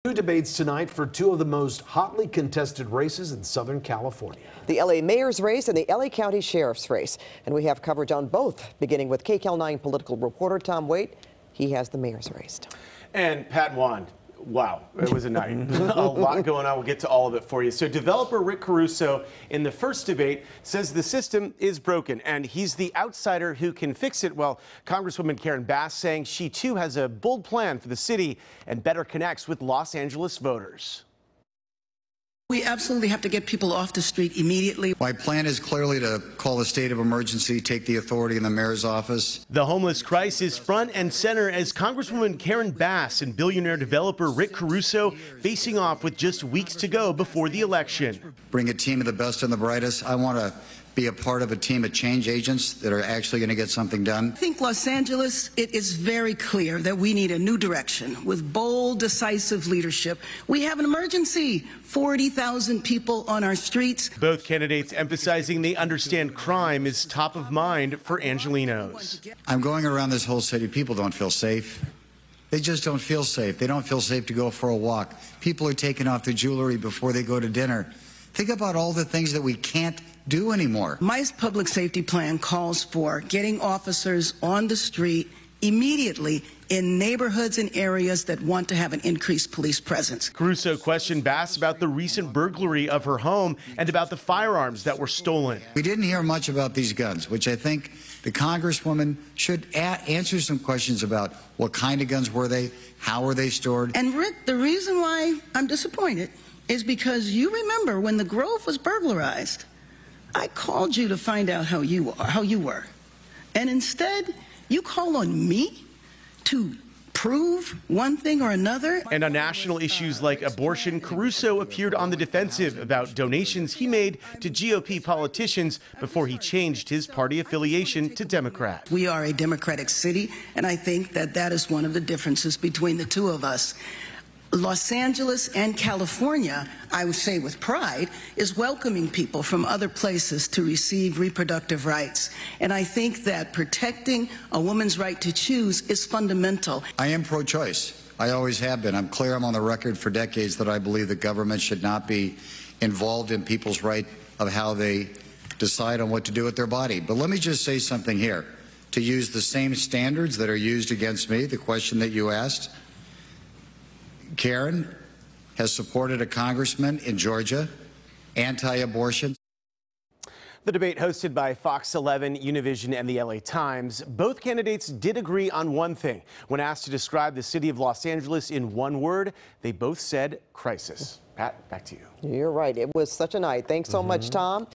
Two debates tonight for two of the most hotly contested races in Southern California. The LA mayor's race and the LA County sheriff's race. And we have coverage on both, beginning with KCAL 9 political reporter Tom Waite. He has the mayor's race. And Pat Wand. Wow, it was a night. A lot going on. We'll get to all of it for you. So developer Rick Caruso in the first debate says the system is broken and he's the outsider who can fix it. Well, Congresswoman Karen Bass saying she too has a bold plan for the city and better connects with Los Angeles voters. We absolutely have to get people off the street immediately. My plan is clearly to call a state of emergency, take the authority in the mayor's office. The homeless crisis front and center as Congresswoman Karen Bass and billionaire developer Rick Caruso facing off with just weeks to go before the election. Bring a team of the best and the brightest. I want to be a part of a team of change agents that are actually going to get something done. I think Los Angeles, it is very clear that we need a new direction with bold, decisive leadership. We have an emergency. 40,000 people on our streets. Both candidates emphasizing they understand crime is top of mind for Angelenos. I'm going around this whole city. People don't feel safe. They just don't feel safe. They don't feel safe to go for a walk. People are taking off their jewelry before they go to dinner. Think about all the things that we can't do anymore. My public safety plan calls for getting officers on the street immediately in neighborhoods and areas that want to have an increased police presence. Caruso questioned Bass about the recent burglary of her home and about the firearms that were stolen. We didn't hear much about these guns, which I think the Congresswoman should answer some questions about. What kind of guns were they? How were they stored? And Rick, the reason why I'm disappointed is because you remember when the Grove was burglarized, I called you to find out how you were. And instead, you call on me to prove one thing or another. And on national issues like abortion, Caruso appeared on the defensive about donations he made to GOP politicians before he changed his party affiliation to Democrat. We are a Democratic city, and I think that that is one of the differences between the two of us. Los Angeles and California, I would say with pride, is welcoming people from other places to receive reproductive rights. And I think that protecting a woman's right to choose is fundamental. I am pro-choice. I always have been. I'm clear, I'm on the record for decades that I believe that government should not be involved in people's right of how they decide on what to do with their body. But let me just say something here. To use the same standards that are used against me, the question that you asked, Karen has supported a congressman in Georgia, anti-abortion. The debate hosted by Fox 11, Univision, and the LA Times. Both candidates did agree on one thing. When asked to describe the city of Los Angeles in one word, they both said crisis. Pat, back to you. You're right. It was such a night. Thanks so much, Tom.